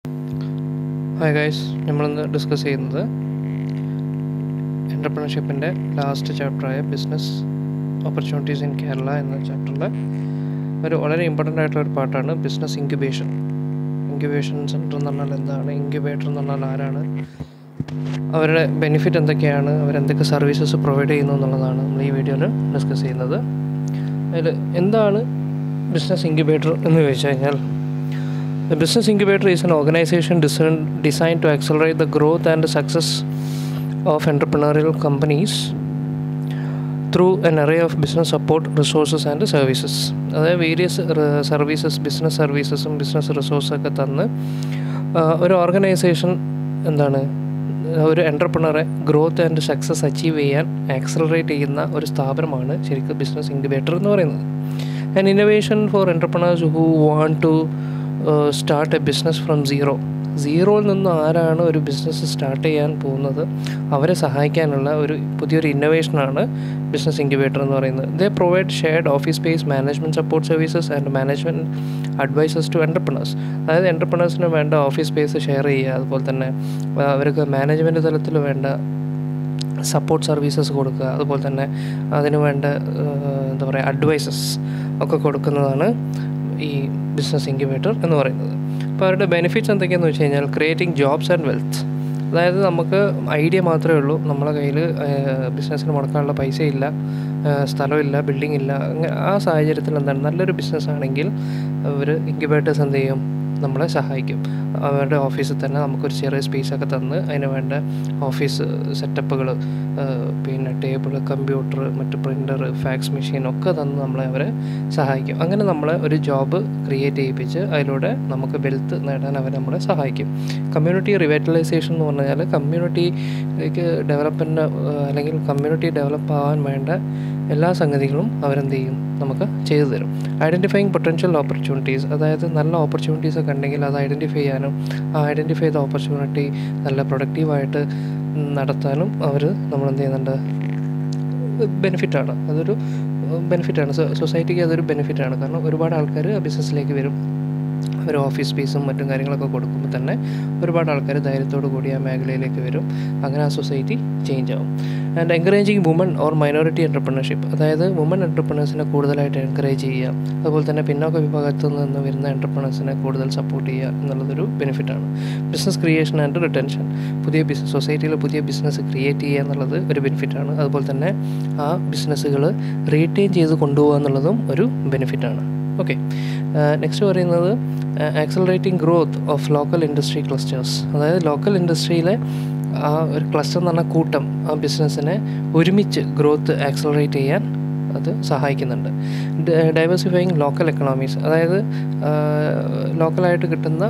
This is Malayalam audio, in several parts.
ഹായ് ഗൈസ്, നമ്മളിന്ന് ഡിസ്കസ് ചെയ്യുന്നത് എൻ്റർപ്രണർഷിപ്പിൻ്റെ ലാസ്റ്റ് ചാപ്റ്ററായ ബിസിനസ് ഓപ്പർച്യൂണിറ്റീസ് ഇൻ കേരള എന്ന ചാപ്റ്ററിലെ ഒരു വളരെ ഇമ്പോർട്ടൻ്റ് ആയിട്ടുള്ളൊരു പാർട്ടാണ് ബിസിനസ് ഇൻക്യുബേഷൻ സെൻറ്റർ എന്ന് പറഞ്ഞാൽ എന്താണ്, ഇൻക്യുബേറ്റർ എന്ന് പറഞ്ഞാൽ ആരാണ്, അവരുടെ ബെനിഫിറ്റ് എന്തൊക്കെയാണ്, അവരെന്തൊക്കെ സർവീസസ് പ്രൊവൈഡ് ചെയ്യുന്നു എന്നുള്ളതാണ് നമ്മൾ ഈ വീഡിയോയിൽ ഡിസ്കസ് ചെയ്യുന്നത്. അതിൽ എന്താണ് ബിസിനസ് ഇൻക്യുബേറ്റർ എന്ന് ചോദിച്ചു കഴിഞ്ഞാൽ, the business incubator is an organization designed to accelerate the growth and success of entrepreneurial companies through an array of business support resources and services. അതായത് വേരിയസ് ബിസിനസ് സർവീസസും ബിസിനസ് റിസോഴ്സൊക്കെ തന്ന് ഒരു ഓർഗനൈസേഷൻ ഒരു എൻ്റർപ്രണറെ ഗ്രോത്ത് ആൻഡ് സക്സസ് അച്ചീവ് ചെയ്യാൻ ആക്സലറേറ്റ് ചെയ്യുന്ന ഒരു സ്ഥാപനമാണ് ശരിക്കും ബിസിനസ് ഇൻക്യുബേറ്റർ എന്ന് പറയുന്നത്. An innovation for entrepreneurs who want to start a business from സീറോയിൽ നിന്ന് ആരാണ് ഒരു ബിസിനസ് സ്റ്റാർട്ട് ചെയ്യാൻ പോകുന്നത് അവരെ സഹായിക്കാനുള്ള ഒരു പുതിയൊരു ഇന്നോവേഷനാണ് ബിസിനസ് ഇൻക്യുബേറ്റർ എന്ന് പറയുന്നത്. They provide shared office space, management support services and management advices to entrepreneurs. അതായത് എൻ്റർപ്രണേഴ്സിന് വേണ്ട ഓഫീസ് സ്പേസ് ഷെയർ ചെയ്യുക, അതുപോലെ തന്നെ അവർക്ക് മാനേജ്മെൻറ്റ് തലത്തിൽ വേണ്ട സപ്പോർട്ട് സർവീസസ് കൊടുക്കുക, അതുപോലെ തന്നെ അതിന് വേണ്ട അഡ്വൈസസ് ഒക്കെ കൊടുക്കുന്നതാണ് ഈ ബിസിനസ് ഇൻക്യുബേറ്റർ എന്ന് പറയുന്നത്. അപ്പോൾ അവരുടെ ബെനിഫിറ്റ്സ് എന്തൊക്കെയാണെന്ന് വെച്ച് കഴിഞ്ഞാൽ, ക്രിയേറ്റിംഗ് ജോബ്സ് ആൻഡ് വെൽത്ത്. അതായത് നമുക്ക് ഐഡിയ മാത്രമേ ഉള്ളൂ, നമ്മളെ കയ്യിൽ ബിസിനസ്സിന് മുടക്കാനുള്ള പൈസയില്ല, സ്ഥലമില്ല, ബിൽഡിംഗ് ഇല്ല. ആ സാഹചര്യത്തിൽ നല്ലൊരു ബിസിനസ് ആണെങ്കിൽ അവർ ഇൻക്യുബേറ്റേഴ്സ് എന്ത് ചെയ്യും, നമ്മളെ സഹായിക്കും. അവരുടെ ഓഫീസിൽ തന്നെ നമുക്കൊരു ചെറിയ സ്പേസൊക്കെ തന്ന് അതിന് വേണ്ട ഓഫീസ് സെറ്റപ്പുകൾ, പിന്നെ ടേബിൾ, കമ്പ്യൂട്ടർ, മറ്റ് പ്രിൻ്റർ, ഫാക്സ് മെഷീൻ ഒക്കെ തന്ന് നമ്മളെ അവരെ സഹായിക്കും. അങ്ങനെ നമ്മളെ ഒരു ജോബ് ക്രിയേറ്റ് ചെയ്യിപ്പിച്ച് അതിലൂടെ നമുക്ക് വെൽത്ത് നേടാൻ അവർ നമ്മളെ സഹായിക്കും. കമ്മ്യൂണിറ്റി റിവൈറ്റലൈസേഷൻ എന്ന് പറഞ്ഞാൽ കമ്മ്യൂണിറ്റിക്ക് ഡെവലപ്മെൻറ്റ് അല്ലെങ്കിൽ കമ്മ്യൂണിറ്റി ഡെവലപ്പ് ആവാൻ വേണ്ട എല്ലാ സംഗതികളും അവരെന്ത് ചെയ്യും, നമുക്ക് ചെയ്തു തരും. ഐഡൻറ്റിഫൈയിങ് പൊട്ടൻഷ്യൽ ഓപ്പർച്യൂണിറ്റീസ്, അതായത് നല്ല ഓപ്പർച്യൂണിറ്റീസ് ഒക്കെ ഉണ്ടെങ്കിൽ അത് ഐഡൻറ്റിഫൈ ചെയ്യാനും ആ ഐഡൻറ്റിഫൈ ചെയ്ത ഓപ്പർച്യൂണിറ്റി നല്ല പ്രൊഡക്റ്റീവായിട്ട് നടത്താനും അവർ നമ്മളെന്ത് ചെയ്യുന്നുണ്ട്, ബെനിഫിറ്റാണ്. അതൊരു ബെനിഫിറ്റാണ്, സൊസൈറ്റിക്ക് അതൊരു ബെനിഫിറ്റാണ്. കാരണം ഒരുപാട് ആൾക്കാർ ബിസിനസ്സിലേക്ക് വരും, അവർ ഓഫീസ് സ്പേസും മറ്റും കാര്യങ്ങളൊക്കെ കൊടുക്കുമ്പോൾ തന്നെ ഒരുപാട് ആൾക്കാർ ധൈര്യത്തോടു കൂടി ആ മേഖലയിലേക്ക് വരും. അങ്ങനെ ആ സൊസൈറ്റി ചേഞ്ച് ആവും. And encouraging woman or minority entrepreneurship, അതായത് വുമൺ എൻ്റർപ്രണേഴ്സിനെ കൂടുതലായിട്ട് എൻകറേജ് ചെയ്യുക, അതുപോലെ തന്നെ പിന്നോക്ക വിഭാഗത്തു നിന്ന് വരുന്ന എൻ്റർപ്രണേഴ്സിനെ കൂടുതൽ സപ്പോർട്ട് ചെയ്യുക എന്നുള്ളതൊരു ബെനിഫിറ്റാണ്. ബിസിനസ് ക്രിയേഷൻ ആൻഡ് റിട്ടൻഷൻ, സൊസൈറ്റിയിൽ പുതിയ ബിസിനസ് ക്രിയേറ്റ് ചെയ്യുക എന്നുള്ളത് ഒരു ബെനിഫിറ്റാണ്. അതുപോലെ തന്നെ ആ ബിസിനസ്സുകൾ റീറ്റെയിൻ ചെയ്ത് കൊണ്ടുപോകുക എന്നുള്ളതും ഒരു ബെനിഫിറ്റാണ്. ഓക്കെ, നെക്സ്റ്റ് പറയുന്നത് accelerating growth of local industry clusters. അതായത് ലോക്കൽ ഇൻഡസ്ട്രിയിലെ ആ ഒരു ക്ലസ്റ്റർ എന്ന് പറഞ്ഞാൽ കൂട്ടം, ആ ബിസിനസ്സിനെ ഒരുമിച്ച് ഗ്രോത്ത് ആക്സലറേറ്റ് ചെയ്യാൻ അത് സഹായിക്കുന്നുണ്ട്. ഡൈവേഴ്സിഫൈയിങ് ലോക്കൽ എക്കണോമീസ്, അതായത് ലോക്കലായിട്ട് കിട്ടുന്ന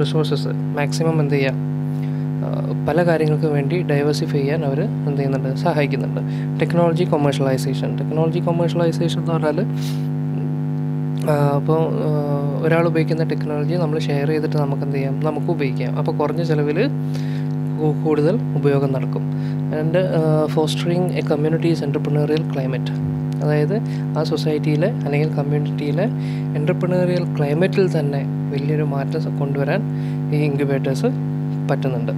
റിസോഴ്സസ് മാക്സിമം എന്ത് ചെയ്യുക, പല കാര്യങ്ങൾക്ക് വേണ്ടി ഡൈവേഴ്സിഫൈ ചെയ്യാൻ അവർ എന്ത് ചെയ്യുന്നുണ്ട്, സഹായിക്കുന്നുണ്ട്. ടെക്നോളജി കൊമേഴ്ഷ്യലൈസേഷൻ എന്ന് പറഞ്ഞാൽ അപ്പോൾ ഒരാൾ ഉപയോഗിക്കുന്ന ടെക്നോളജി നമ്മൾ ഷെയർ ചെയ്തിട്ട് നമുക്ക് എന്ത് ചെയ്യാം, നമുക്ക് ഉപയോഗിക്കാം. അപ്പോൾ കുറഞ്ഞ ചിലവിൽ കൂടുതൽ ഉപയോഗം നടക്കും. And fostering A communities entrepreneurial climate, അതായത് ആ സൊസൈറ്റിയിലെ അല്ലെങ്കിൽ കമ്മ്യൂണിറ്റിയിലെ എൻ്റർപ്രണറിയൽ ക്ലൈമറ്റിൽ തന്നെ വലിയൊരു മാറ്റം കൊണ്ടുവരാൻ ഈ ഇൻക്യുബേറ്റേഴ്സ് പറ്റുന്നുണ്ട്.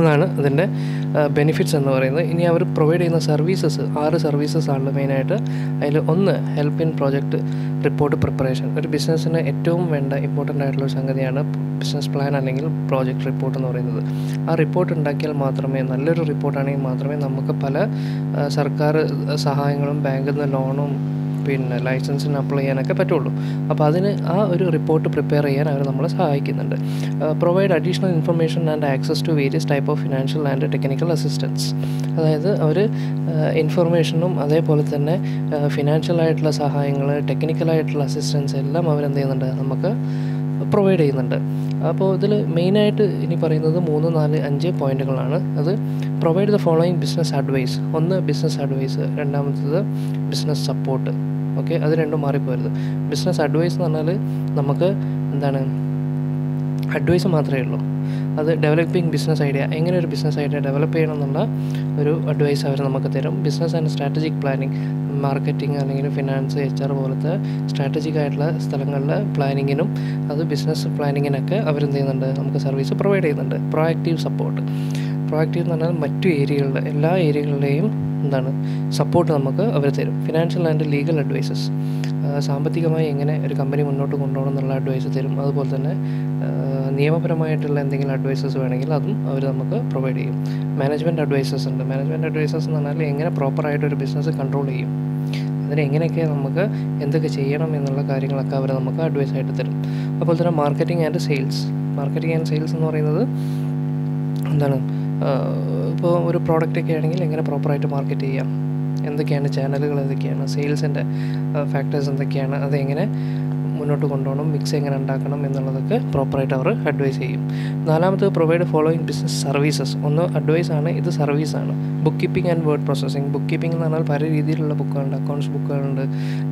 അതാണ് അതിൻ്റെ ബെനിഫിറ്റ്സ് എന്ന് പറയുന്നത്. ഇനി അവർ പ്രൊവൈഡ് ചെയ്യുന്ന സർവീസസ് 6 സർവീസസാണ് മെയിനായിട്ട്. അതിൽ ഒന്ന് help in project report preparation. ഒരു ബിസിനസ്സിന് ഏറ്റവും വേണ്ട ഇമ്പോർട്ടൻ്റ് ആയിട്ടുള്ളൊരു സംഗതിയാണ് ബിസിനസ് പ്ലാൻ അല്ലെങ്കിൽ പ്രോജക്റ്റ് റിപ്പോർട്ട് എന്ന് പറയുന്നത്. ആ റിപ്പോർട്ട് ഉണ്ടാക്കിയാൽ മാത്രമേ, നല്ലൊരു റിപ്പോർട്ടാണെങ്കിൽ മാത്രമേ നമുക്ക് പല സർക്കാർ സഹായങ്ങളും ബാങ്കിൽ നിന്ന് ലോണും പിന്നെ ലൈസൻസിന് അപ്ലൈ ചെയ്യാനൊക്കെ പറ്റുള്ളൂ. അപ്പോൾ അതിന് ആ ഒരു റിപ്പോർട്ട് പ്രിപ്പയർ ചെയ്യാൻ അവർ നമ്മളെ സഹായിക്കുന്നുണ്ട്. Provide additional information and access to various type of financial and technical assistance. അതായത് അവർ ഇൻഫർമേഷനും അതേപോലെ തന്നെ ഫിനാൻഷ്യലായിട്ടുള്ള സഹായങ്ങൾ, ടെക്നിക്കലായിട്ടുള്ള അസിസ്റ്റൻസ് എല്ലാം അവരെന്ത് ചെയ്യുന്നുണ്ട്, നമുക്ക് പ്രൊവൈഡ് ചെയ്യുന്നുണ്ട്. അപ്പോൾ ഇതിൽ മെയിനായിട്ട് ഇനി പറയുന്നത് 3, 4, 5 പോയിൻറ്റുകളാണ്. അത് provide the following business advice. ഒന്ന് ബിസിനസ് അഡ്വൈസ്, രണ്ടാമത്തത് ബിസിനസ് സപ്പോർട്ട്. ഓക്കെ, അത് രണ്ടും മാറിപ്പോരുത്. ബിസിനസ് അഡ്വൈസ് എന്ന് പറഞ്ഞാൽ നമുക്ക് അഡ്വൈസ് മാത്രമേ ഉള്ളൂ. അത് ഡെവലപ്പിംഗ് ബിസിനസ് ഐഡിയ, എങ്ങനെ ഒരു ബിസിനസ് ഐഡിയ ഡെവലപ്പ് ചെയ്യണം എന്നുള്ള ഒരു അഡ്വൈസ് അവർ നമുക്ക് തരും. Business and strategic planning, marketing അല്ലെങ്കിൽ ഫിനാൻസ്, HR പോലത്തെ സ്ട്രാറ്റജിക് ആയിട്ടുള്ള സ്ഥലങ്ങളിലെ പ്ലാനിങ്ങിനും അത് ബിസിനസ് പ്ലാനിങ്ങിനൊക്കെ അവരെന്ത് ചെയ്യുന്നുണ്ട്, നമുക്ക് സർവീസ് പ്രൊവൈഡ് ചെയ്യുന്നുണ്ട്. Proactive support. പ്രൊആക്റ്റീവ് എന്ന് പറഞ്ഞാൽ മറ്റു ഏരിയകളിലെ എല്ലാ ഏരിയകളിലെയും സപ്പോർട്ട് നമുക്ക് അവർ തരും. Financial and legal advices. സാമ്പത്തികമായി എങ്ങനെ ഒരു കമ്പനി മുന്നോട്ട് കൊണ്ടുപോകണം എന്നുള്ള അഡ്വൈസ് തരും. അതുപോലെ തന്നെ നിയമപരമായിട്ടുള്ള എന്തെങ്കിലും അഡ്വൈസസ് വേണമെങ്കിൽ അതും അവർ നമുക്ക് പ്രൊവൈഡ് ചെയ്യും. മാനേജ്മെൻറ്റ് അഡ്വൈസസ് ഉണ്ട്. മാനേജ്മെൻറ്റ് അഡ്വൈസസ് എന്ന് പറഞ്ഞാൽ എങ്ങനെ പ്രോപ്പറായിട്ടൊരു ബിസിനസ് കൺട്രോൾ ചെയ്യും, അതിന് എങ്ങനെയൊക്കെ നമുക്ക് എന്തൊക്കെ ചെയ്യണം എന്നുള്ള കാര്യങ്ങളൊക്കെ അവർ നമുക്ക് അഡ്വൈസ് ആയിട്ട് തരും. അതുപോലെ തന്നെ marketing and sales. Marketing and sales എന്ന് പറയുന്നത് ഇപ്പോൾ ഒരു പ്രോഡക്റ്റൊക്കെ ആണെങ്കിൽ എങ്ങനെ പ്രോപ്പറായിട്ട് മാർക്കറ്റ് ചെയ്യാം, എന്തൊക്കെയാണ് ചാനലുകൾ, എന്തൊക്കെയാണ് സെയിൽസിൻ്റെ ഫാക്ടേഴ്സ് എന്തൊക്കെയാണ്, അതെങ്ങനെ മുന്നോട്ട് കൊണ്ടുപോകണം, മിക്സ് എങ്ങനെ ഉണ്ടാക്കണം എന്നുള്ളതൊക്കെ പ്രോപ്പറായിട്ട് അവർ അഡ്വൈസ് ചെയ്യും. നാലാമത് പ്രൊവൈഡ് ഫോളോയിങ് ബിസിനസ് സർവീസസ്. ഒന്ന് അഡ്വൈസാണ്, ഇത് സർവീസാണ്. Book keeping and word processing. Book keeping എന്ന് പറഞ്ഞാൽ പല രീതിയിലുള്ള ബുക്കുകളുണ്ട്. അക്കൗണ്ട്സ് ബുക്കുകളുണ്ട്,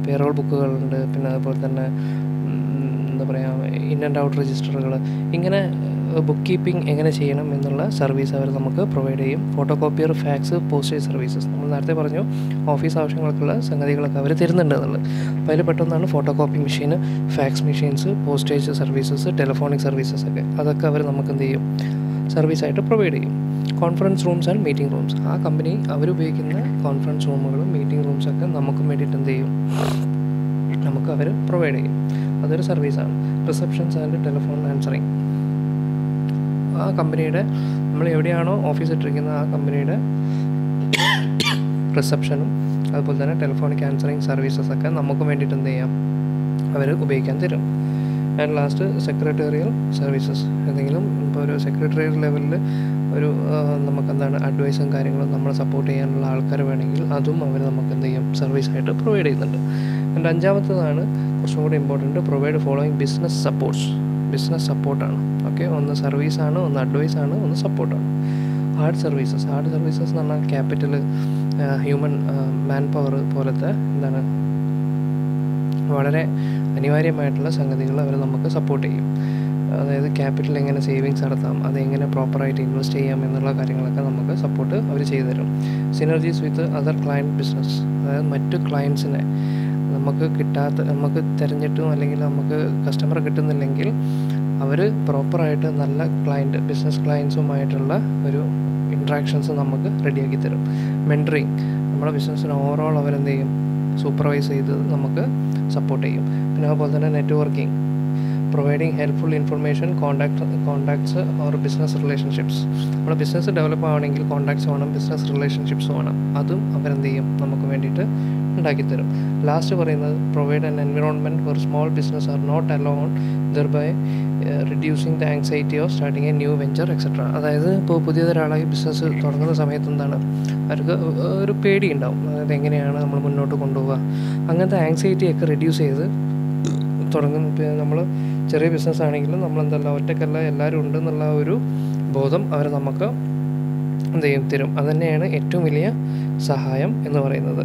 പേറോൾ ബുക്കുകളുണ്ട്, പിന്നെ അതുപോലെ തന്നെ ഇൻ ആൻഡ് ഔട്ട് രജിസ്റ്ററുകൾ. ഇങ്ങനെ ബുക്ക് കീപ്പിംഗ് എങ്ങനെ ചെയ്യണം എന്നുള്ള സർവീസ് അവർ നമുക്ക് പ്രൊവൈഡ് ചെയ്യും. Photo copier, fax, postage services. നമ്മൾ നേരത്തെ പറഞ്ഞു ഓഫീസ് ആവശ്യങ്ങൾക്കുള്ള സംഗതികളൊക്കെ അവർ തരുന്നുണ്ട് എന്നുള്ളത്. അപ്പോൾ അതിൽ പെട്ടെന്നാണ് photo copy machine, fax machines, postage services, telephonic services ഒക്കെ. അതൊക്കെ അവർ നമുക്ക് എന്ത് ചെയ്യും, സർവീസായിട്ട് പ്രൊവൈഡ് ചെയ്യും. Conference rooms and meeting rooms. ആ കമ്പനി അവരുപയോഗിക്കുന്ന കോൺഫറൻസ് റൂമുകളും മീറ്റിംഗ് റൂംസൊക്കെ നമുക്കും വേണ്ടിയിട്ട് എന്ത് ചെയ്യും, നമുക്ക് അവർ പ്രൊവൈഡ് ചെയ്യും. അതൊരു സർവീസാണ്. Receptions and telephone answering. ആ കമ്പനിയുടെ നമ്മൾ എവിടെയാണോ ഓഫീസ് ഇട്ടിരിക്കുന്നത് ആ കമ്പനിയുടെ റിസപ്ഷനും അതുപോലെ തന്നെ ടെലിഫോണിക് ആൻസറിങ് സർവീസസൊക്കെ നമുക്ക് വേണ്ടിയിട്ട് എന്ത് ചെയ്യാം, അവർ ഉപയോഗിക്കാൻ തരും. And last secretarial services. എന്തെങ്കിലും ഇപ്പോൾ ഒരു സെക്രട്ടേറിയൽ ലെവലിൽ ഒരു അഡ്വൈസും കാര്യങ്ങളും നമ്മളെ സപ്പോർട്ട് ചെയ്യാനുള്ള ആൾക്കാർ വേണമെങ്കിൽ അതും അവർ നമുക്ക് എന്ത് ചെയ്യും, സർവീസായിട്ട് പ്രൊവൈഡ് ചെയ്യുന്നുണ്ട്. ആൻഡ് അഞ്ചാമത്തതാണ് കുറച്ചും കൂടി important, provide following business supports. Business സപ്പോർട്ടാണ്. ഓക്കെ, ഒന്ന് സർവീസാണ്, ഒന്ന് അഡ്വൈസാണ്, ഒന്ന് സപ്പോർട്ടാണ്. Hard services. ഹാർഡ് സർവീസസ് എന്ന് പറഞ്ഞാൽ ക്യാപിറ്റൽ, ഹ്യൂമൻ മാൻ പവർ പോലത്തെ വളരെ അനിവാര്യമായിട്ടുള്ള സംഗതികൾ അവർ നമുക്ക് സപ്പോർട്ട് ചെയ്യും. അതായത് ക്യാപിറ്റൽ എങ്ങനെ സേവിങ്സ് നടത്താം, അതെങ്ങനെ പ്രോപ്പറായിട്ട് ഇൻവെസ്റ്റ് ചെയ്യാം എന്നുള്ള കാര്യങ്ങളൊക്കെ നമുക്ക് സപ്പോർട്ട് അവർ ചെയ്തു തരും. സിനർജീസ് വിത്ത് അതർ ക്ലയൻറ്റ് ബിസിനസ്. അതായത് മറ്റു ക്ലയൻസിനെ നമുക്ക് തിരഞ്ഞിട്ടും അല്ലെങ്കിൽ നമുക്ക് കസ്റ്റമർ കിട്ടുന്നില്ലെങ്കിൽ അവർ പ്രോപ്പറായിട്ട് നല്ല ബിസിനസ് ക്ലയൻസുമായിട്ടുള്ള ഒരു ഇൻട്രാക്ഷൻസ് നമുക്ക് റെഡിയാക്കി തരും. മെൻറ്ററിങ്. നമ്മുടെ ബിസിനസ്സിന് ഓവറോൾ അവരെന്ത് ചെയ്യും, സൂപ്പർവൈസ് ചെയ്ത് നമുക്ക് സപ്പോർട്ട് ചെയ്യും. പിന്നെ അതുപോലെ തന്നെ networking. Providing helpful information, contacts or business relationships. നമ്മുടെ ബിസിനസ് ഡെവലപ്പ് ആവണമെങ്കിൽ കോണ്ടാക്ട്സ് വേണം, ബിസിനസ് റിലേഷൻഷിപ്സ് വേണം. അതും അവരെന്ത് ചെയ്യും, നമുക്ക് വേണ്ടിയിട്ട് ഉണ്ടാക്കിത്തരും. ലാസ്റ്റ് പറയുന്നത് provide an environment for small business are not alone thereby reducing the anxiety of starting a new venture etcetera. അതായത് ഇപ്പോൾ പുതിയതൊരാളായി ബിസിനസ് തുടങ്ങുന്ന സമയത്ത് അവർക്ക് ഒരു പേടി ഉണ്ടാവും. അതായത് എങ്ങനെയാണ് നമ്മൾ മുന്നോട്ട് കൊണ്ടുപോവുക, അങ്ങനത്തെ ആങ്സൈറ്റിയൊക്കെ റെഡ്യൂസ് ചെയ്ത് തുടങ്ങുന്ന. നമ്മൾ ചെറിയ ബിസിനസ് ആണെങ്കിലും ഒറ്റക്കല്ല, എല്ലാവരും ഉണ്ടെന്നുള്ള ഒരു ബോധം അവർ നമുക്ക് എന്ത് ചെയ്യും, തരും. അതുതന്നെയാണ് ഏറ്റവും വലിയ സഹായം എന്ന് പറയുന്നത്.